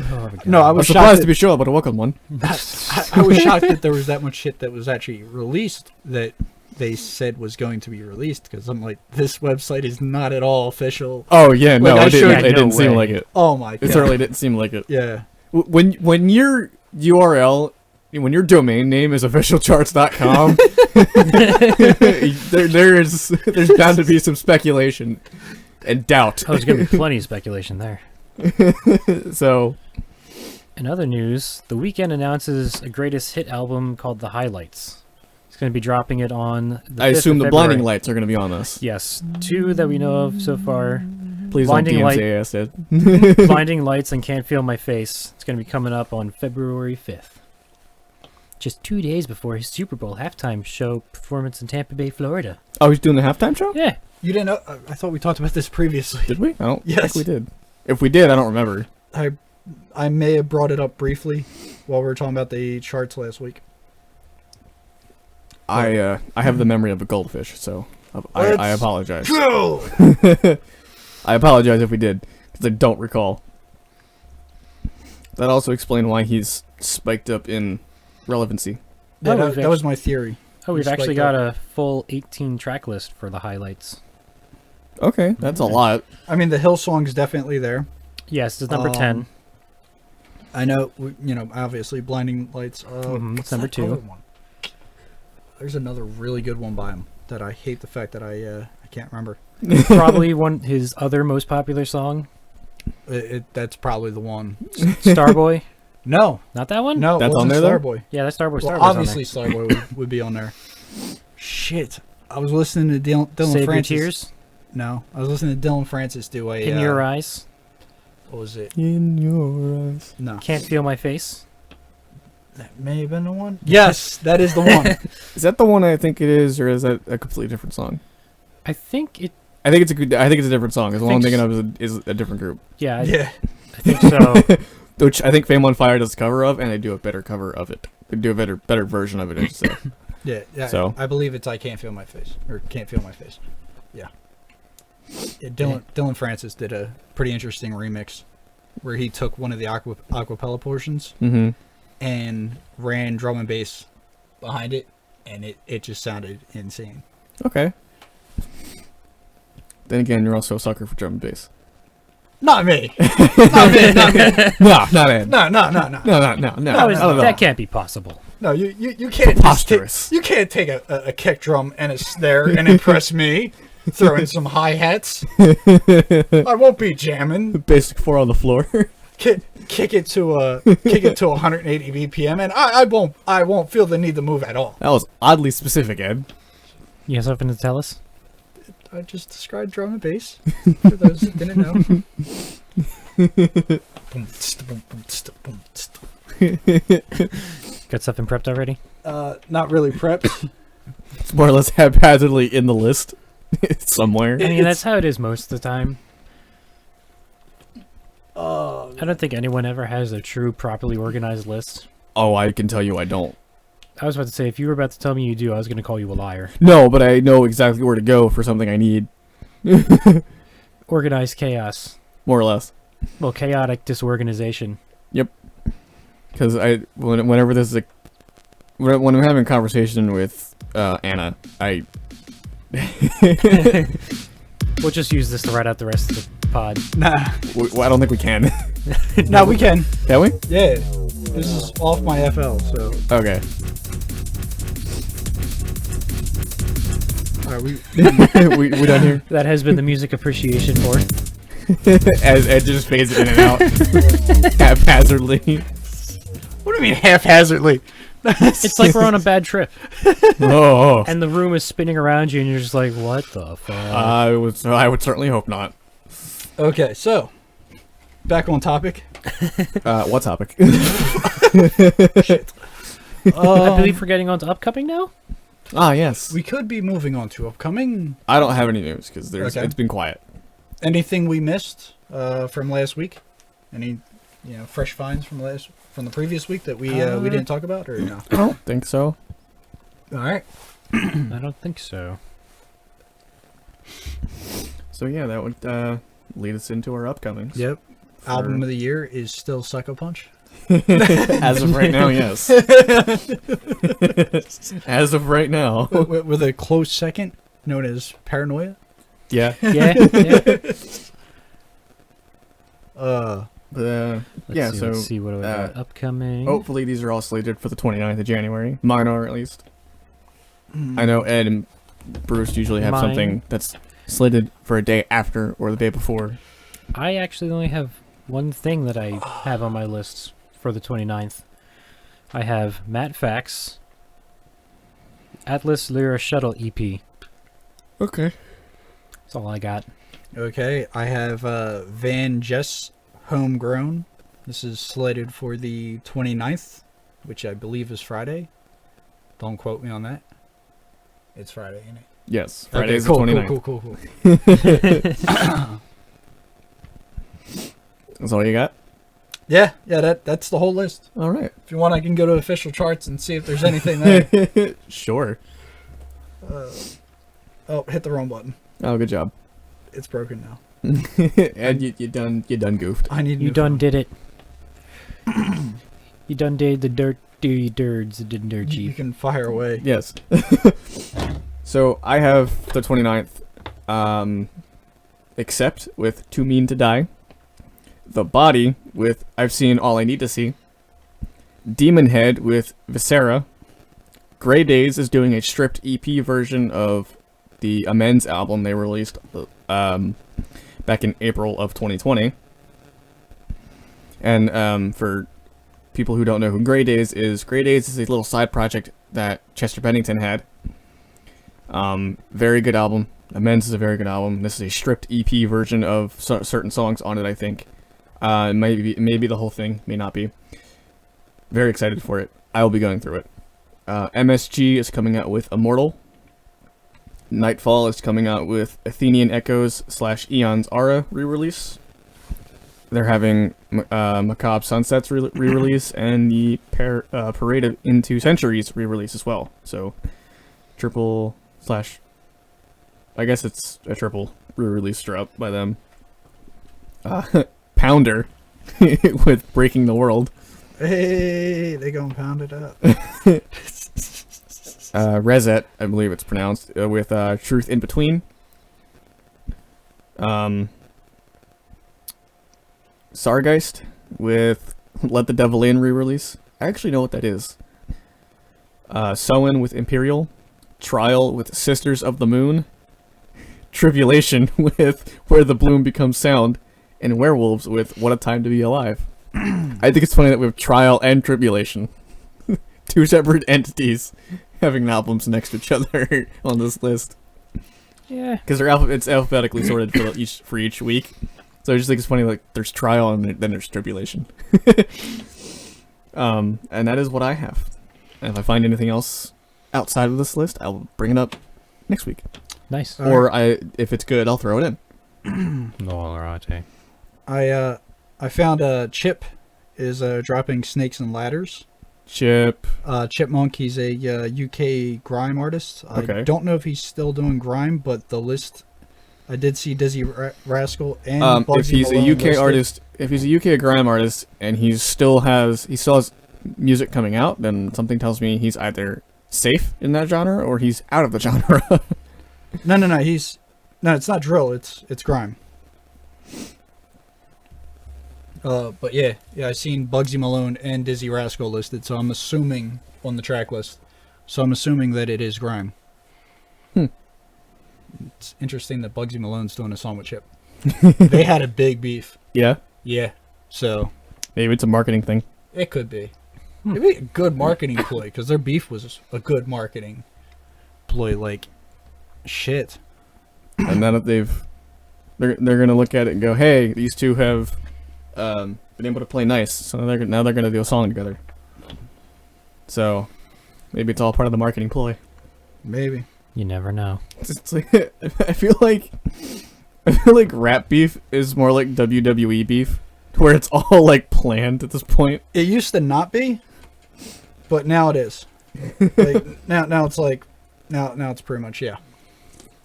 Speaker 1: my God.
Speaker 3: No, I
Speaker 2: I'm
Speaker 3: was
Speaker 2: surprised
Speaker 3: shocked.
Speaker 2: to be sure, but a welcome one.
Speaker 3: I was shocked that there was that much shit that was actually released that they said was going to be released, because I'm like, this website is not at all official.
Speaker 2: Oh yeah, no,
Speaker 3: Like, I
Speaker 2: it didn't.
Speaker 3: showed-
Speaker 2: It didn't
Speaker 1: No
Speaker 2: seem
Speaker 1: way.
Speaker 2: like it.
Speaker 3: Oh my god.
Speaker 2: It certainly didn't seem like it.
Speaker 3: Yeah.
Speaker 2: When your URL, when your domain name is officialcharts.com, there's bound to be some speculation and doubt.
Speaker 1: Oh, there's going to be plenty of speculation there.
Speaker 2: So,
Speaker 1: In other news, The Weeknd announces a greatest hit album called The Highlights. He's going to be dropping it on the
Speaker 2: I
Speaker 1: 5th
Speaker 2: assume
Speaker 1: of
Speaker 2: the blinding
Speaker 1: February.
Speaker 2: lights are going to be on this.
Speaker 1: Yes, 2 that we know of so far.
Speaker 2: Please
Speaker 1: Blinding
Speaker 2: don't
Speaker 1: Light-
Speaker 2: DMCA us it.
Speaker 1: Blinding Lights and Can't Feel My Face. It's going to be coming up on February 5th. Just 2 days before his Super Bowl halftime show performance in Tampa Bay, Florida.
Speaker 2: Oh, he's doing the halftime show?
Speaker 1: Yeah.
Speaker 3: You didn't know? I thought we talked about this previously.
Speaker 2: Did we? I don't
Speaker 3: Yes.
Speaker 2: think we did. If we did, I don't remember.
Speaker 3: I may have brought it up briefly while we were talking about the charts last week.
Speaker 2: I have the memory of a goldfish, so I
Speaker 3: Let's
Speaker 2: apologize.
Speaker 3: Go!
Speaker 2: I apologize if we did, because I don't recall. That also explained why he's spiked up in relevancy.
Speaker 3: Yeah,
Speaker 1: Oh,
Speaker 3: that was my theory.
Speaker 1: Oh, we've
Speaker 3: Just
Speaker 1: actually
Speaker 3: like
Speaker 1: got a full 18 track list for the highlights.
Speaker 2: Okay, that's a lot.
Speaker 3: I mean, the Hill song's definitely there.
Speaker 1: Yes, it's number 10.
Speaker 3: I know, obviously, Blinding Lights.
Speaker 1: Mhm,
Speaker 3: what's
Speaker 1: it's number
Speaker 3: that
Speaker 1: 2.
Speaker 3: other one? There's another really good one by him that I hate the fact that I can't remember.
Speaker 1: Probably his other most popular song,
Speaker 3: That's probably the one.
Speaker 1: Starboy.
Speaker 3: No,
Speaker 1: Not that one?
Speaker 3: no,
Speaker 2: That's
Speaker 3: it
Speaker 2: on
Speaker 3: wasn't
Speaker 2: there, though?
Speaker 3: Starboy.
Speaker 1: Yeah, that's Starboy.
Speaker 3: Well,
Speaker 1: Starboy's on
Speaker 3: obviously Starboy would be on there. Shit, I was listening to Dylan
Speaker 1: there. Save
Speaker 3: Francis.
Speaker 1: Your Tears.
Speaker 3: No, I was listening to Dylan Francis do a.
Speaker 1: In Your Eyes.
Speaker 3: What was it?
Speaker 2: In your eyes.
Speaker 3: No,
Speaker 1: Can't Feel My Face.
Speaker 3: that may have been the one. Yes, that is the one.
Speaker 2: Is that the one I think it is, or is that a completely different song?
Speaker 1: I think it.
Speaker 2: I think it's a different song. Because the one I'm
Speaker 1: think
Speaker 2: thinking of is a different group,
Speaker 1: Yeah, I
Speaker 3: Yeah,
Speaker 1: think so.
Speaker 2: which I think Fame on Fire does a cover of, and they do a better cover of it. They do a better version of it, I should say.
Speaker 3: yeah.
Speaker 2: So-
Speaker 3: I believe it's "I Can't Feel My Face" or "Can't Feel My Face." Yeah. Dylan Francis did a pretty interesting remix where he took one of the acapella portions
Speaker 2: Mm-hmm.
Speaker 3: and ran drum and bass behind it, and it just sounded insane.
Speaker 2: Okay. Then again, you're also a sucker for drum and bass.
Speaker 3: Not me. Not me. Not me.
Speaker 2: No, not Ed.
Speaker 3: No.
Speaker 1: That can't be possible.
Speaker 3: No, you can't
Speaker 2: Preposterous.
Speaker 3: you can't take a kick drum and a snare and impress me. Throw in some hi hats. I won't be jamming.
Speaker 2: Basic 4 on the floor.
Speaker 3: Kick it to 180 BPM, and I won't feel the need to move at all.
Speaker 2: That was oddly specific, Ed.
Speaker 1: You have something to tell us?
Speaker 3: I just described drum and bass for those that didn't know.
Speaker 1: Got something prepped already?
Speaker 3: Not really prepped.
Speaker 2: It's more or less haphazardly in the list somewhere.
Speaker 1: I mean, that's how it is most of the time.
Speaker 3: Oh,
Speaker 1: I don't think anyone ever has a true, properly organized list.
Speaker 2: Oh, I can tell you I don't.
Speaker 1: I was about to say, if you were about to tell me you do, I was going to call you a liar.
Speaker 2: No, but I know exactly where to go for something I need.
Speaker 1: Organized chaos.
Speaker 2: More or less.
Speaker 1: Well, chaotic disorganization.
Speaker 2: Because whenever this is when I'm having a conversation with Anna, I
Speaker 1: We'll just use this to write out the rest of the pod.
Speaker 3: nah.
Speaker 2: I don't think we can.
Speaker 3: No, we can.
Speaker 2: Can we?
Speaker 3: Yeah. This is off my FL, so.
Speaker 2: Okay.
Speaker 3: Alright, we
Speaker 2: we done here?
Speaker 1: That has been the music appreciation board.
Speaker 2: As Ed just fades in and out haphazardly.
Speaker 3: What do you mean haphazardly?
Speaker 1: It's like we're on a bad trip,
Speaker 2: Oh.
Speaker 1: and the room is spinning around you, and you're just like, what the fuck?
Speaker 2: I would certainly hope not.
Speaker 3: Okay, so back on topic.
Speaker 2: What topic?
Speaker 1: I believe we're getting on to upcoming now?
Speaker 2: Ah, yes.
Speaker 3: We could be moving on to upcoming.
Speaker 2: I don't have any news because
Speaker 3: Okay.
Speaker 2: it's been quiet.
Speaker 3: Anything we missed from last week? Any fresh finds from the previous week that we didn't talk about, or no?
Speaker 2: I don't think so.
Speaker 3: All right.
Speaker 1: I don't think so.
Speaker 2: So yeah, that would lead us into our upcomings.
Speaker 3: Yep. Album of the year is still Sucker Punch.
Speaker 2: As of right now, yes. As of right now.
Speaker 3: With a close second, known as Paranoia.
Speaker 2: Yeah.
Speaker 1: Yeah.
Speaker 2: But, yeah, so
Speaker 1: let's see what do we got upcoming.
Speaker 2: hopefully these are all slated for the 29th of January. Mine are, at least. I know Ed and Bruce usually have
Speaker 1: Mine-
Speaker 2: something that's slated for a day after or the day before.
Speaker 1: I actually only have one thing that I have on my list for the 29th. I have Matt Fax, Atlas Lyra Shuttle EP.
Speaker 2: Okay.
Speaker 1: That's all I got.
Speaker 3: Okay, I have Van Jess Homegrown. This is slated for the 29th, which I believe is Friday. Don't quote me on that. It's Friday, ain't it?
Speaker 2: Yes.
Speaker 3: Okay,
Speaker 2: Friday's
Speaker 3: cool,
Speaker 2: the 29th.
Speaker 3: cool.
Speaker 2: That's all you got?
Speaker 3: Yeah, that's the whole list.
Speaker 2: All right.
Speaker 3: If you want, I can go to official charts and see if there's anything there.
Speaker 2: Sure.
Speaker 3: Oh, hit the wrong button.
Speaker 2: Oh, good job.
Speaker 3: It's broken now.
Speaker 2: And you done goofed.
Speaker 3: I need. a
Speaker 1: You
Speaker 3: new
Speaker 1: done
Speaker 3: phone.
Speaker 1: did it. You done did the dirty dirds, the dirt
Speaker 3: You
Speaker 1: cheap.
Speaker 3: can fire away.
Speaker 2: Yes. So I have the 29th, Accept with Too Mean to Die, The Body with I've Seen All I Need to See, Demon Head with Viscera, Grey Days is doing a stripped EP version of the Amends album they released back in April of 2020. And for people who don't know who Grey Days is a little side project that Chester Bennington had. Very good album. Amends is a very good album. This is a stripped EP version of certain songs on it, I think. Maybe the whole thing, may not be. Very excited for it. I will be going through it. MSG is coming out with Immortal. Nightfall is coming out with Athenian Echoes / Eon's Aura re-release. They're having Macabre Sunsets re-release and the Parade into Centuries re-release as well. So triple / I guess it's a triple re-release drop by them. Pounder with Breaking the World.
Speaker 3: Hey, they gonna pound it up.
Speaker 2: Reset, I believe it's pronounced, with Truth in Between. Sargeist with Let the Devil In re-release. I actually know what that is. Soen with Imperial. Trial with Sisters of the Moon. Tribulation with Where the Bloom Becomes Sound. And Werewolves with What a Time to Be Alive. I think it's funny that we have Trial and Tribulation. Two separate entities having albums next to each other on this list.
Speaker 1: Yeah.
Speaker 2: Because it's alphabetically sorted for each week. So I just think it's funny, like, there's trial and then there's tribulation. And that is what I have. And if I find anything else outside of this list, I'll bring it up next week.
Speaker 1: Nice.
Speaker 2: Or if it's good, I'll throw it in.
Speaker 1: No, all right.
Speaker 3: I found Chip is dropping Snakes and Ladders.
Speaker 2: Chip.
Speaker 3: Chipmunk, he's a UK grime artist.
Speaker 2: Okay.
Speaker 3: I don't know if he's still doing grime, but the list, I did see Dizzy Rascal and Bugsy
Speaker 2: if he's
Speaker 3: Malone
Speaker 2: a UK
Speaker 3: listed.
Speaker 2: artist, if he's a UK grime artist and he still has music coming out, then something tells me he's either safe in that genre or he's out of the genre.
Speaker 3: No, it's not drill, it's grime. But yeah, I seen Bugsy Malone and Dizzy Rascal listed, so I'm assuming on the track list. So I'm assuming that it is grime. It's interesting that Bugsy Malone's doing a song with Chip. They had a big beef.
Speaker 2: Yeah.
Speaker 3: Yeah. So
Speaker 2: Maybe it's a marketing thing.
Speaker 3: it could be. It'd be a good marketing ploy because their beef was a good marketing ploy. Like, shit.
Speaker 2: And now that they're gonna look at it and go, hey, these two have been able to play nice, so now they're gonna do a song together. So maybe it's all part of the marketing ploy.
Speaker 3: Maybe.
Speaker 1: You never know.
Speaker 2: It's like, I feel like rap beef is more like WWE beef, where it's all like planned at this point.
Speaker 3: It used to not be, but now it is. Like now it's like now it's pretty much yeah.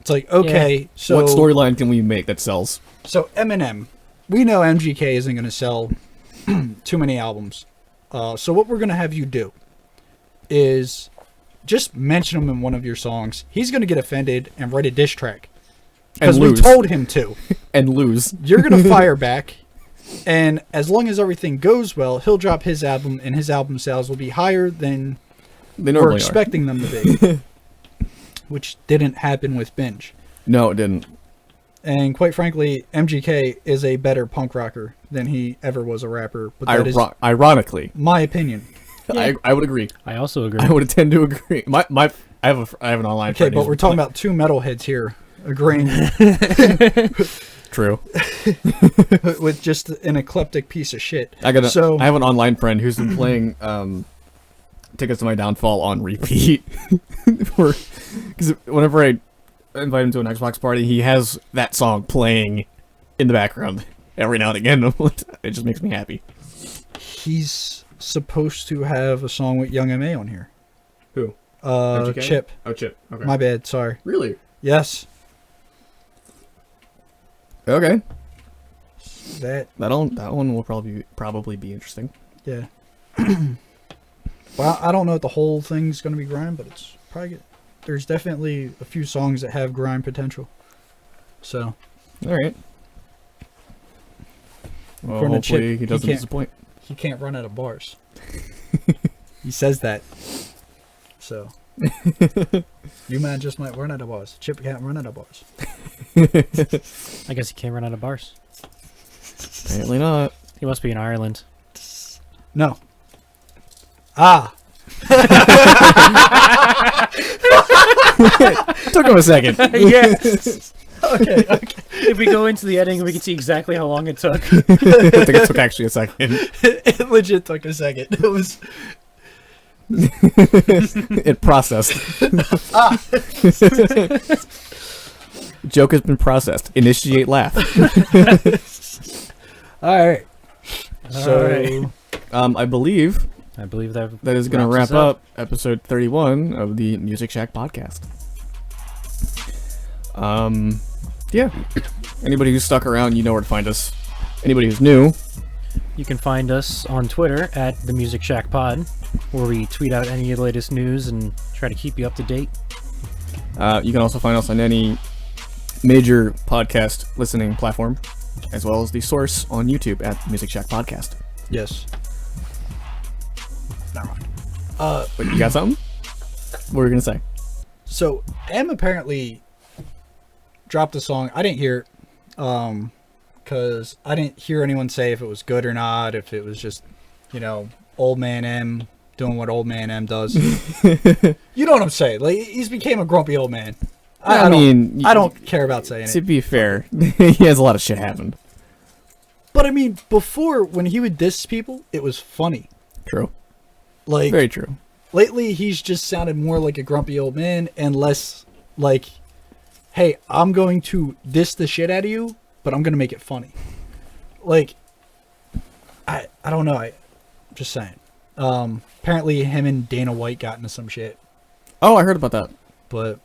Speaker 3: It's like okay, so
Speaker 2: what storyline can we make that sells?
Speaker 3: So Eminem, we know MGK isn't going to sell too many albums. So what we're going to have you do is just mention him in one of your songs. He's going to get offended and write a diss track. Because we told him to.
Speaker 2: And lose.
Speaker 3: You're going to fire back. And as long as everything goes well, he'll drop his album and his album sales will be higher than we're expecting them to be. Which didn't happen with Binge.
Speaker 2: No, it didn't.
Speaker 3: And quite frankly, MGK is a better punk rocker than he ever was a rapper. But that is
Speaker 2: ironically
Speaker 3: my opinion.
Speaker 2: Yeah. I would agree.
Speaker 1: I also agree.
Speaker 2: I would tend to agree. I have an online.
Speaker 3: Okay, but we're talking about two metalheads here agreeing.
Speaker 2: True.
Speaker 3: With just an eclectic piece of shit.
Speaker 2: I have an online friend who's been playing Tickets to My Downfall on repeat. Because whenever I invite him to an Xbox party, he has that song playing in the background every now and again. It just makes me happy.
Speaker 3: He's supposed to have a song with Young M.A. on here.
Speaker 2: Who?
Speaker 3: Chip.
Speaker 2: Oh, Chip. Okay.
Speaker 3: My bad, sorry.
Speaker 2: Really?
Speaker 3: Yes.
Speaker 2: Okay.
Speaker 3: That
Speaker 2: one will probably be interesting.
Speaker 3: Yeah. Well, I don't know if the whole thing's going to be grime, but it's probably good. There's definitely a few songs that have grime potential. So.
Speaker 2: All right. Well,
Speaker 3: According to
Speaker 2: hopefully
Speaker 3: Chip,
Speaker 2: he doesn't disappoint.
Speaker 3: He can't run out of bars. He says that. So. You man just might run out of bars. Chip can't run out of bars.
Speaker 1: I guess he can't run out of bars.
Speaker 2: Apparently not.
Speaker 1: He must be in Ireland.
Speaker 3: No. Ah.
Speaker 2: Took him a second.
Speaker 1: Yes.
Speaker 3: Okay.
Speaker 1: If we go into the editing, we can see exactly how long it took.
Speaker 2: I think it took actually a second.
Speaker 3: It legit took a second. It was.
Speaker 2: It processed. Joke has been processed. Initiate laugh.
Speaker 3: All right.
Speaker 1: So,
Speaker 2: I believe
Speaker 1: that
Speaker 2: is going to wrap up episode 31 of the Music Shack podcast. Yeah. Anybody who's stuck around, you know where to find us. Anybody who's new,
Speaker 1: you can find us on Twitter at the Music Shack Pod, where we tweet out any of the latest news and try to keep you up to date.
Speaker 2: You can also find us on any major podcast listening platform, as well as the source on YouTube at Music Shack Podcast.
Speaker 3: Yes. Never mind.
Speaker 2: Wait, you got something? What were you gonna say?
Speaker 3: So M apparently dropped a song. I didn't hear it, because I didn't hear anyone say if it was good or not. If it was just, old man M doing what old man M does. You know what I'm saying? Like, he's became a grumpy old man.
Speaker 2: I mean,
Speaker 3: I don't care about saying
Speaker 2: to
Speaker 3: it.
Speaker 2: be fair, he has a lot of shit happen.
Speaker 3: But I mean, before when he would diss people, it was funny.
Speaker 2: True.
Speaker 3: Like
Speaker 2: Very true.
Speaker 3: lately, he's just sounded more like a grumpy old man and less like, "Hey, I'm going to diss the shit out of you, but I'm gonna make it funny." Like, I don't know. I'm just saying. Apparently, him and Dana White got into some shit,
Speaker 2: Oh, I heard about that.
Speaker 3: but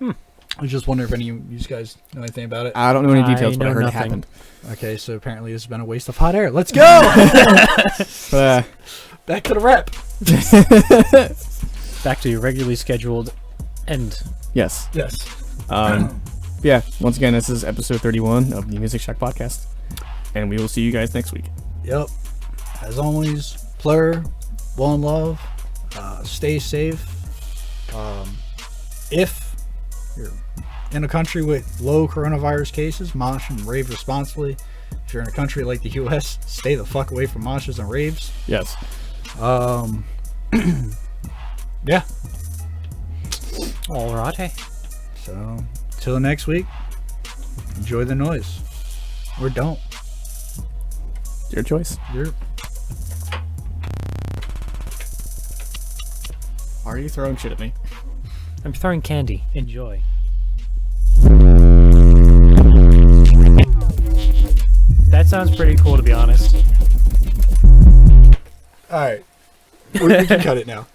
Speaker 3: I was just wondering if any of you guys know anything about it.
Speaker 2: I don't know any
Speaker 1: I
Speaker 2: details, but I
Speaker 1: know
Speaker 2: heard
Speaker 1: nothing.
Speaker 2: it happened.
Speaker 3: Okay, so apparently this has been a waste of hot air. Let's go!
Speaker 2: Uh,
Speaker 3: Back to the rep.
Speaker 1: Back to your regularly scheduled end.
Speaker 2: yes.
Speaker 3: Yes.
Speaker 2: Yeah, once again, this is episode 31 of the Music Shack podcast. And we will see you guys next week.
Speaker 3: Yep. As always, plur, one love, stay safe. If you're in a country with low coronavirus cases, mosh and rave responsibly. If you're in a country like the US, stay the fuck away from moshes and raves.
Speaker 2: Yes.
Speaker 3: Yeah.
Speaker 1: Alrighty.
Speaker 3: So, till next week, enjoy the noise. Or don't.
Speaker 2: Your choice. Are you throwing shit at me?
Speaker 1: I'm throwing candy. Enjoy. That sounds pretty cool, to be honest.
Speaker 3: Alright. We can cut it now.